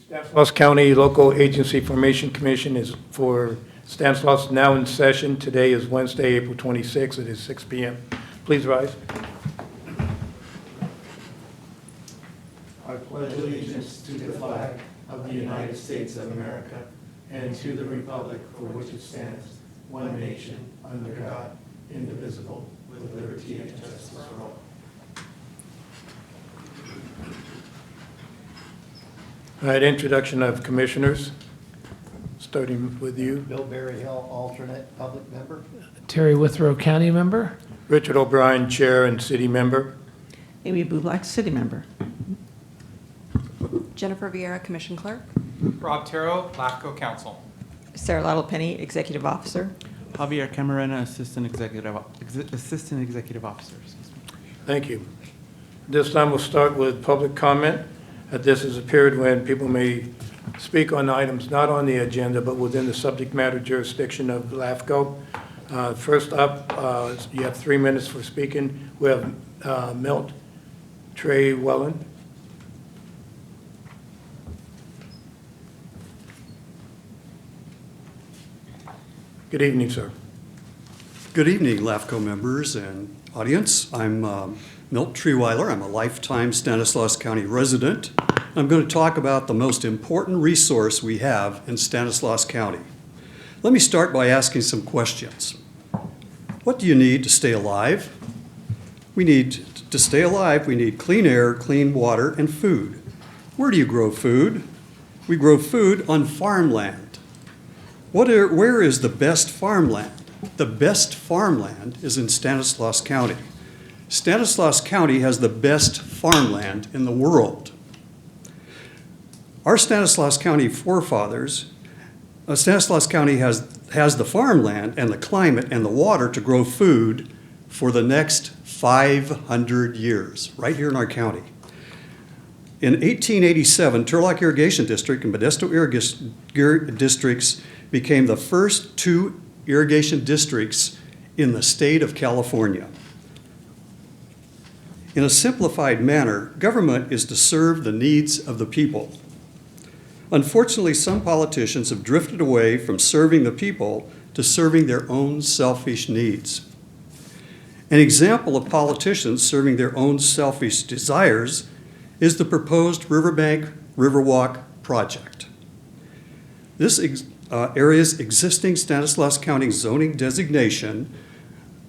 Stanislaus County Local Agency Formation Commission is for Stanislaus now in session. Today is Wednesday, April 26th. It is 6 p.m. Please rise. I pledge allegiance to the flag of the United States of America and to the republic for which it stands, one nation, under God, indivisible, with liberty and justice for all. All right, introduction of commissioners, starting with you. Bill Berryhill, alternate public member. Terry Withrow, county member. Richard O'Brien, chair and city member. Amy Bublak, city member. Jennifer Vieira, commission clerk. Rob Terrell, LAFCO counsel. Sarah Laddle-Penny, executive officer. Javier Camarena, assistant executive officer. Thank you. This time we'll start with public comment. This is a period when people may speak on items not on the agenda, but within the subject matter jurisdiction of LAFCO. First up, you have 3 minutes for speaking. We have Milt Trey-Wellen. Good evening, sir. Good evening, LAFCO members and audience. I'm Milt Treeweiler. I'm a lifetime Stanislaus County resident. I'm going to talk about the most important resource we have in Stanislaus County. Let me start by asking some questions. What do you need to stay alive? We need clean air, clean water, and food. Where do you grow food? We grow food on farmland. Where is the best farmland? The best farmland is in Stanislaus County. Stanislaus County has the best farmland in the world. Our Stanislaus County forefathers, Stanislaus County has the farmland and the climate and the water to grow food for the next 500 years, right here in our county. In 1887, Turlock Irrigation District and Modesto districts became the first 2 irrigation districts in the state of California. In a simplified manner, government is to serve the needs of the people. Unfortunately, some politicians have drifted away from serving the people to serving their own selfish needs. An example of politicians serving their own selfish desires is the proposed Riverbank Riverwalk project. This area's existing Stanislaus County zoning designation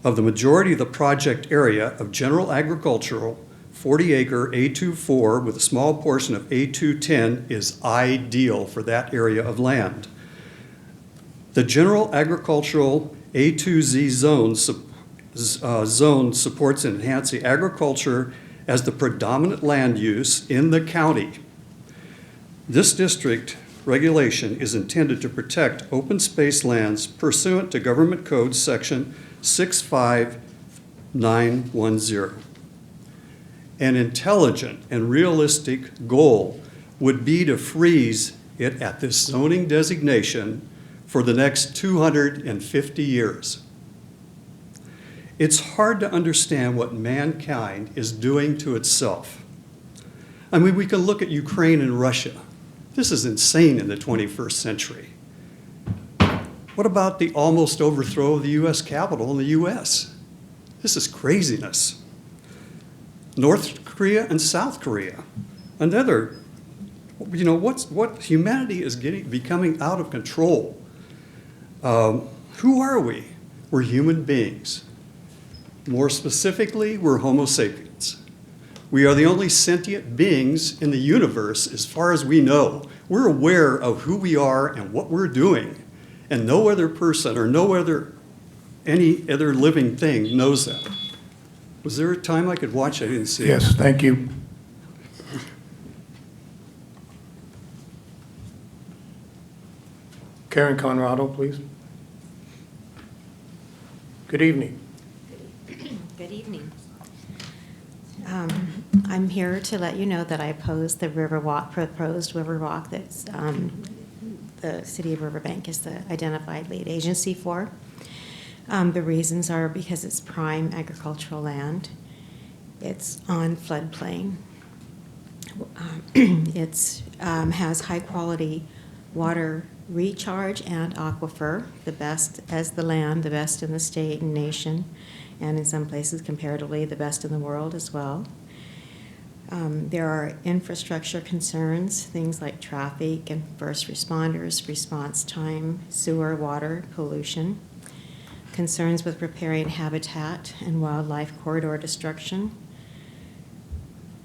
of the majority of the project area of general agricultural 40-acre A24 with a small portion of A210 is ideal for that area of land. The general agricultural A2Z zone supports enhancing agriculture as the predominant land use in the county. This district regulation is intended to protect open space lands pursuant to Government Code Section 65910. An intelligent and realistic goal would be to freeze it at this zoning designation for the next 250 years. It's hard to understand what mankind is doing to itself. I mean, we can look at Ukraine and Russia. This is insane in the 21st century. What about the almost overthrow of the U.S. Capitol in the U.S.? This is craziness. North Korea and South Korea. Another, what humanity is becoming out of control. Who are we? We're human beings. More specifically, we're Homo sapiens. We are the only sentient beings in the universe as far as we know. We're aware of who we are and what we're doing, and no other person or any other living thing knows that. Was there a time I could watch? I didn't see it. Yes, thank you. Karen Conrado, please. Good evening. Good evening. I'm here to let you know that I oppose the proposed Riverwalk that's the city of Riverbank is the identified lead agency for. The reasons are because it's prime agricultural land. It's on floodplain. It's has high-quality water recharge and aquifer, the best as the land, the best in the state and nation, and in some places comparatively the best in the world as well. There are infrastructure concerns, things like traffic and first responders, response time, sewer, water, pollution, concerns with riparian habitat and wildlife corridor destruction.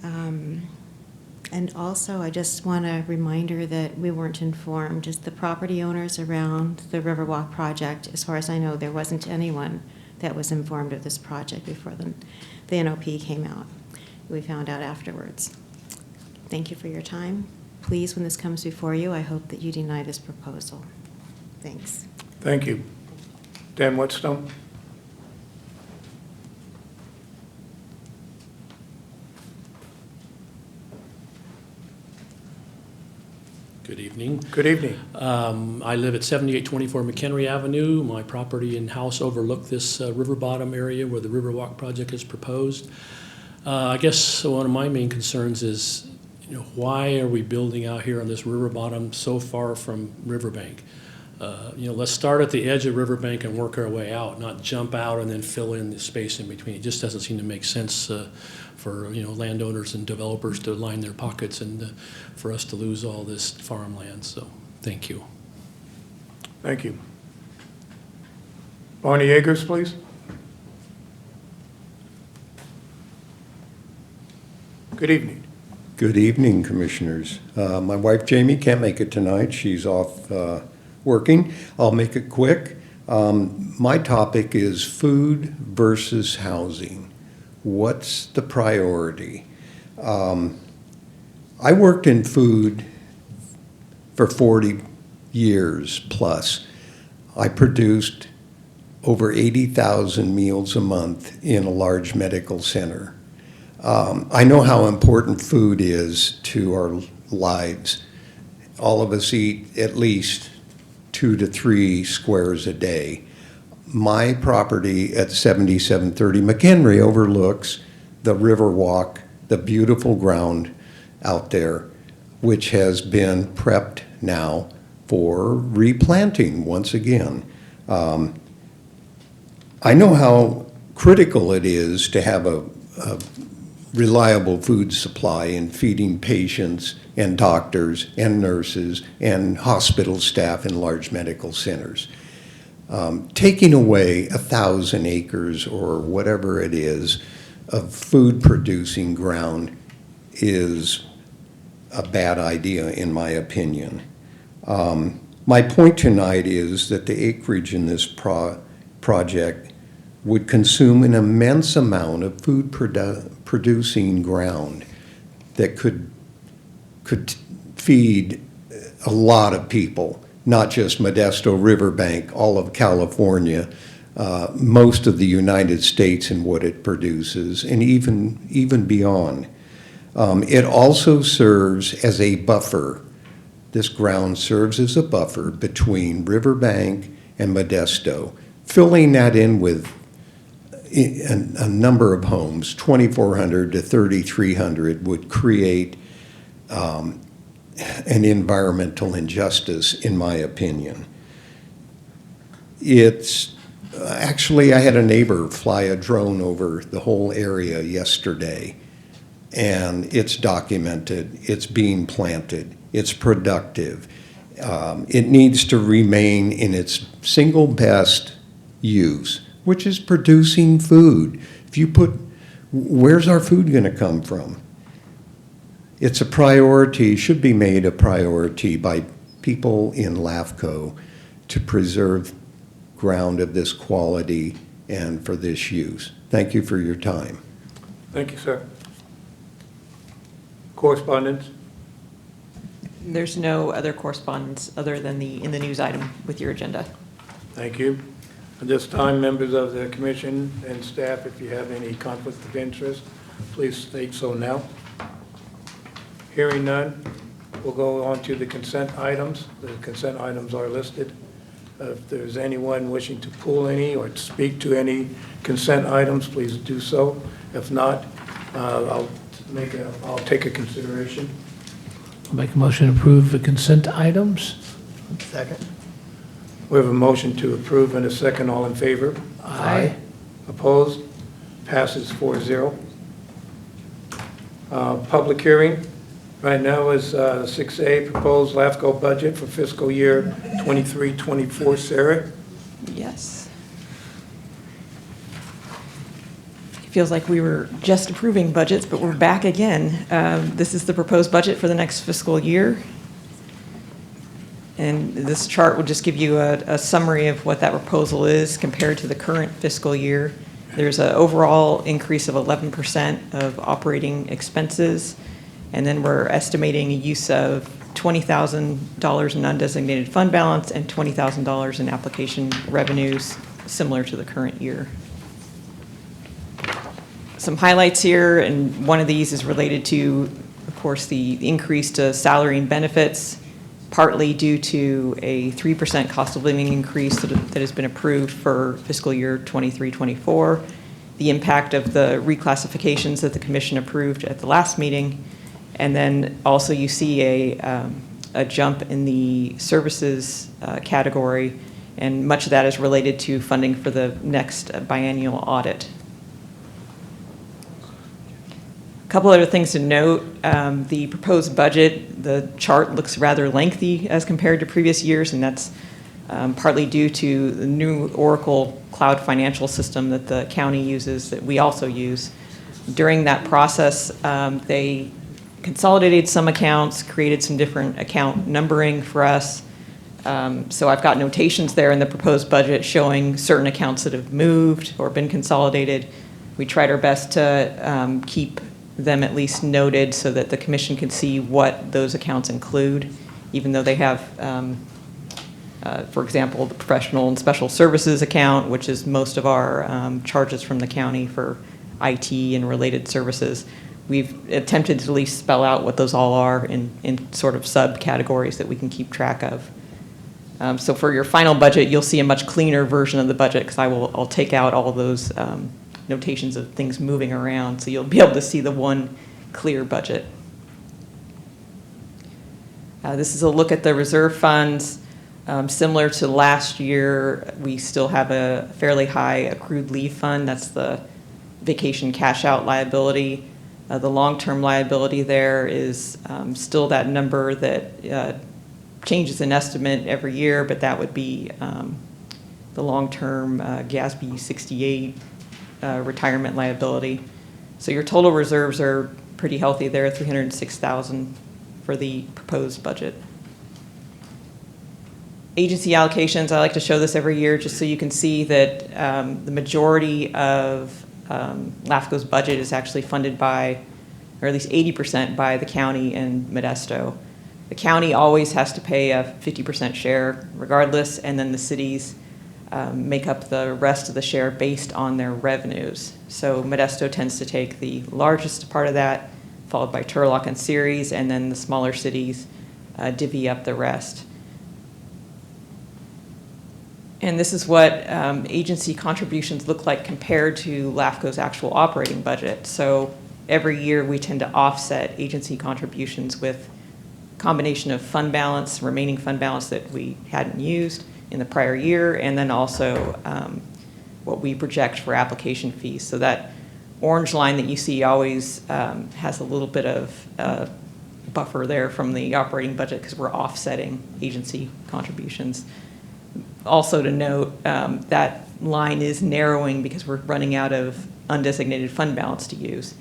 And also, I just want a reminder that we weren't informed, just the property owners around the Riverwalk project. As far as I know, there wasn't anyone that was informed of this project before the NOP came out. We found out afterwards. Thank you for your time. Please, when this comes before you, I hope that you deny this proposal. Thanks. Thank you. Dan Whetstone? Good evening. Good evening. I live at 7824 McHenry Avenue. My property and house overlook this river bottom area where the Riverwalk project is proposed. I guess one of my main concerns is, why are we building out here on this river bottom so far from riverbank? Let's start at the edge of riverbank and work our way out, not jump out and then fill in the space in between. It just doesn't seem to make sense for landowners and developers to line their pockets and for us to lose all this farmland. So, thank you. Thank you. Barney Yeagers, please. Good evening. Good evening, Commissioners. My wife Jamie can't make it tonight. She's off working. I'll make it quick. My topic is food versus housing. What's the priority? I worked in food for 40 years plus. I produced over 80,000 meals a month in a large medical center. I know how important food is to our lives. All of us eat at least 2 to 3 squares a day. My property at 7730 McHenry overlooks the Riverwalk, the beautiful ground out there, which has been prepped now for replanting once again. I know how critical it is to have a reliable food supply in feeding patients and doctors and nurses and hospital staff in large medical centers. Taking away 1,000 acres or whatever it is of food producing ground is a bad idea in my opinion. My point tonight is that the acreage in this project would consume an immense amount of food producing ground that could feed a lot of people, not just Modesto Riverbank, all of California, most of the United States and what it produces, and even beyond. It also serves as a buffer. This ground serves as a buffer between Riverbank and Modesto, filling that in with a number of homes, 2,400 to 3,300, would create an environmental injustice, in my opinion. It's actually, I had a neighbor fly a drone over the whole area yesterday, and it's documented, it's being planted, it's productive. It needs to remain in its single best use, which is producing food. If you put, where's our food going to come from? It's a priority, should be made a priority by people in LAFCO to preserve ground of this quality and for this use. Thank you for your time. Thank you, sir. Correspondence? There's no other correspondence other than in the news item with your agenda. Thank you. At this time, members of the commission and staff, if you have any conflict of interest, please state so now. Hearing none, we'll go on to the consent items. The consent items are listed. If there's anyone wishing to pull any or to speak to any consent items, please do so. If not, I'll I'll take a consideration. I'll make a motion to approve the consent items. Second? We have a motion to approve and a second. All in favor? Aye. Opposed? Passes 4-0. Public hearing right now is 6A, proposed LAFCO budget for fiscal year 23-24. Sarah? Yes. It feels like we were just approving budgets, but we're back again. This is the proposed budget for the next fiscal year. And this chart will just give you a summary of what that proposal is compared to the current fiscal year. There's an overall increase of 11% of operating expenses, and then we're estimating a use of $20,000 in undesignated fund balance and $20,000 in application revenues, similar to the current year. Some highlights here, and one of these is related to, of course, the increase to salary and benefits, partly due to a 3% cost of living increase that has been approved for fiscal year 23-24, the impact of the reclassifications that the commission approved at the last meeting, and then also you see a jump in the services category, and much of that is related to funding for the next biennial audit. A couple other things to note, the proposed budget, the chart looks rather lengthy as compared to previous years, and that's partly due to the new Oracle Cloud financial system that the county uses that we also use. During that process, they consolidated some accounts, created some different account numbering for us. So I've got notations there in the proposed budget showing certain accounts that have moved or been consolidated. We tried our best to keep them at least noted so that the commission can see what those accounts include, even though they have, for example, the professional and special services account, which is most of our charges from the county for IT and related services. We've attempted to at least spell out what those all are in sort of subcategories that we can keep track of. So for your final budget, you'll see a much cleaner version of the budget because I'll take out all of those notations of things moving around, so you'll be able to see the one clear budget. This is a look at the reserve funds. Similar to last year, we still have a fairly high accrued leave fund. That's the vacation cash out liability. The long-term liability there is still that number that changes in estimate every year, but that would be the long-term GASB 68 retirement liability. So your total reserves are pretty healthy there, $306,000 for the proposed budget. Agency allocations, I like to show this every year just so you can see that the majority of LAFCO's budget is actually funded by, or at least 80% by the county and Modesto. The county always has to pay a 50% share regardless, and then the cities make up the rest of the share based on their revenues. So Modesto tends to take the largest part of that, followed by Turlock and Ceres, and then the smaller cities divvy up the rest. And this is what agency contributions look like compared to LAFCO's actual operating budget. So every year we tend to offset agency contributions with a combination of fund balance, remaining fund balance that we hadn't used in the prior year, and then also what we project for application fees. So that orange line that you see always has a little bit of buffer there from the operating budget because we're offsetting agency contributions. Also to note, that line is narrowing because we're running out of undesignated fund balance to use.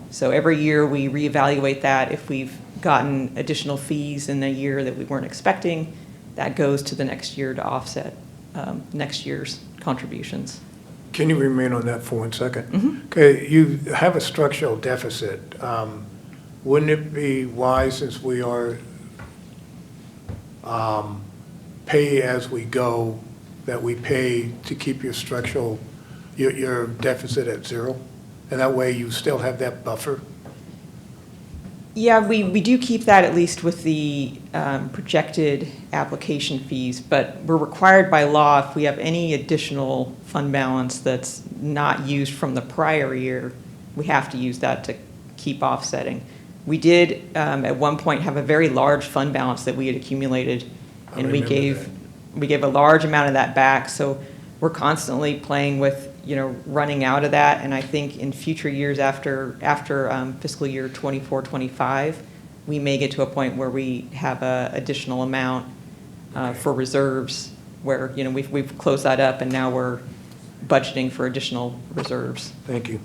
So every year we reevaluate that. If we've gotten additional fees in a year that we weren't expecting, that goes to the next year to offset next year's contributions. Can you remain on that for 1 second? Mm-hmm. Okay, you have a structural deficit. Wouldn't it be wise, since we are pay as we go, that we pay to keep your structural, your deficit at zero? And that way you still have that buffer? Yeah, we do keep that at least with the projected application fees, but we're required by law if we have any additional fund balance that's not used from the prior year, we have to use that to keep offsetting. We did, at one point, have a very large fund balance that we had accumulated, I and we remember gave a large amount of that back. So we're constantly playing with, running out of that. And I think in future years after fiscal year 24, 25, we may get to a point where we have a additional amount for reserves where, we've closed that up and now we're budgeting for additional reserves. Thank you.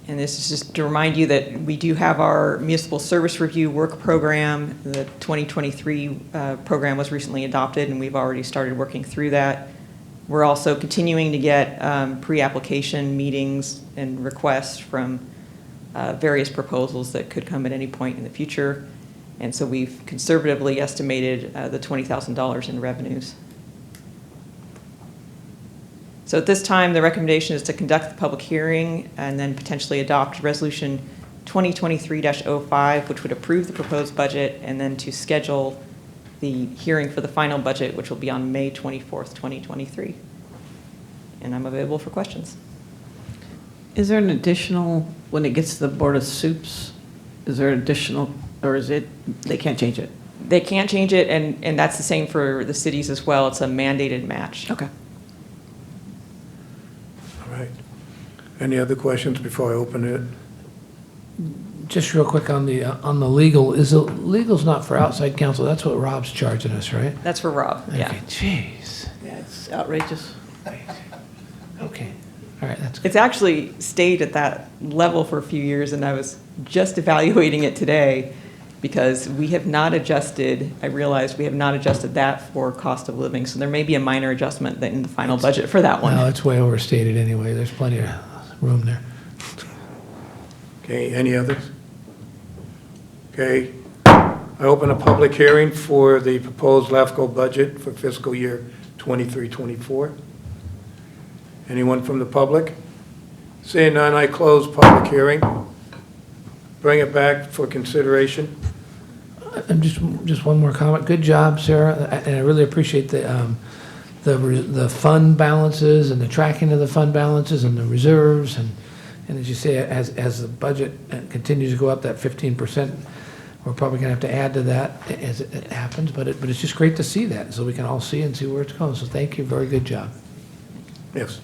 And this is just to remind you that we do have our municipal service review work program. The 2023 program was recently adopted, and we've already started working through that. We're also continuing to get pre-application meetings and requests from various proposals that could come at any point in the future. And so we've conservatively estimated the $20,000 in revenues. So at this time, the recommendation is to conduct the public hearing and then potentially adopt Resolution 2023-05, which would approve the proposed budget, and then to schedule the hearing for the final budget, which will be on May 24th, 2023. And I'm available for questions. Is there an additional, when it gets to the Board of Soups, is there additional, or is it, they can't change it? They can't change it, and that's the same for the cities as well. It's a mandated match. Okay. All right. Any other questions before I open it? Just real quick on the legal, legal's not for outside counsel, that's what Rob's charging us, right? That's for Rob, yeah. Okay, jeez. Yeah, it's outrageous. Okay, all right, that's good. It's actually stayed at that level for a few years, and I was just evaluating it today because we have not adjusted, I realized we have not adjusted that for cost of living. So there may be a minor adjustment in the final budget for that one. No, it's way overstated anyway, there's plenty of room there. Okay, any others? Okay, I open a public hearing for the proposed LAFCO budget for fiscal year 23-24. Anyone from the public? Seeing none, I close public hearing. Bring it back for consideration. And just one more comment. Good job, Sarah. And I really appreciate the fund balances and the tracking of the fund balances and the reserves. And as you say, as the budget continues to go up, that 15%, we're probably going to have to add to that as it happens. But it's just great to see that, so we can all see and see where it's going. So thank you. Very good job. Yes,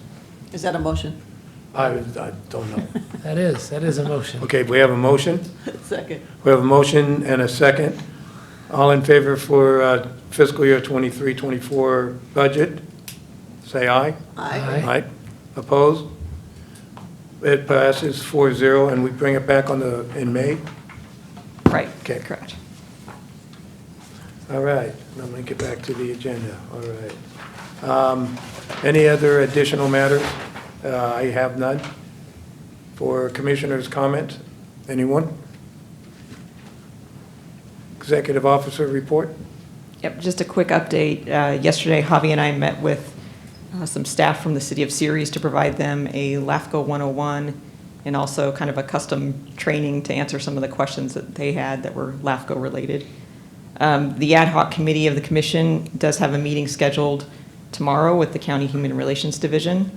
Is that a motion? I don't know. That is a motion. Okay, we have a motion. Second. We have a motion and a second. All in favor for fiscal year 23-24 budget, say aye. Aye. Aye. Opposed? It passes 4-0, and we bring it back in May? Right, Okay. correct. All right, I'm going to get back to the agenda. All right. Any other additional matters? I have none. For commissioners' comment, anyone? Executive officer report? Yep, just a quick update. Yesterday, Javi and I met with some staff from the city of Ceres to provide them a LAFCO 101 and also kind of a custom training to answer some of the questions that they had that were LAFCO related. The ad hoc committee of the commission does have a meeting scheduled tomorrow with the County Human Relations Division,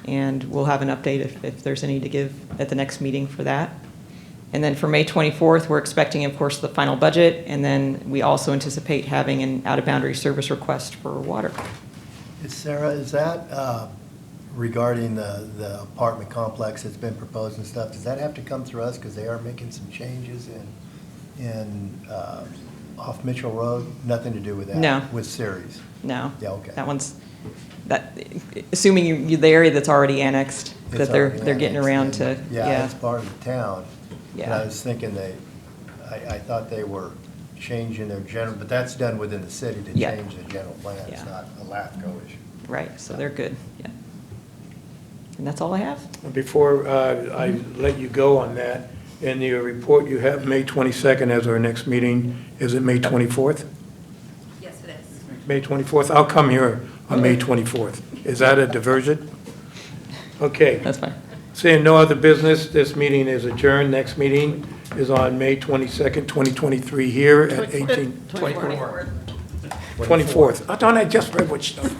and we'll have an update if there's any to give at the next meeting for that. And then for May 24th, we're expecting, of course, the final budget, and then we also anticipate having an out-of-boundary service request for water. Sarah, is that regarding the apartment complex that's been proposed and stuff, does that have to come through us because they are making some changes in off Mitchell Road? Nothing to do with that? No. With Ceres? No. Yeah, okay. That one's, assuming the area that's already annexed, that It's they're already getting around to, annexed in. Yeah, it's part of the town. And Yeah. I was thinking I thought they were changing their general, but that's done within the city to Yeah. change the general plan. It's Yeah. not a LAFCO issue. Right, so they're good, yeah. And that's all I have. Before I let you go on that, in your report, you have May 22nd as our next meeting. Is it May 24th? Yes, it is. May 24th? I'll come here on May 24th. Is that a diversion? Okay. That's fine. Seeing no other business, this meeting is adjourned. Next meeting is on May 22nd, 2023, here at 18. 24th. 24th. I thought I just read what stuff.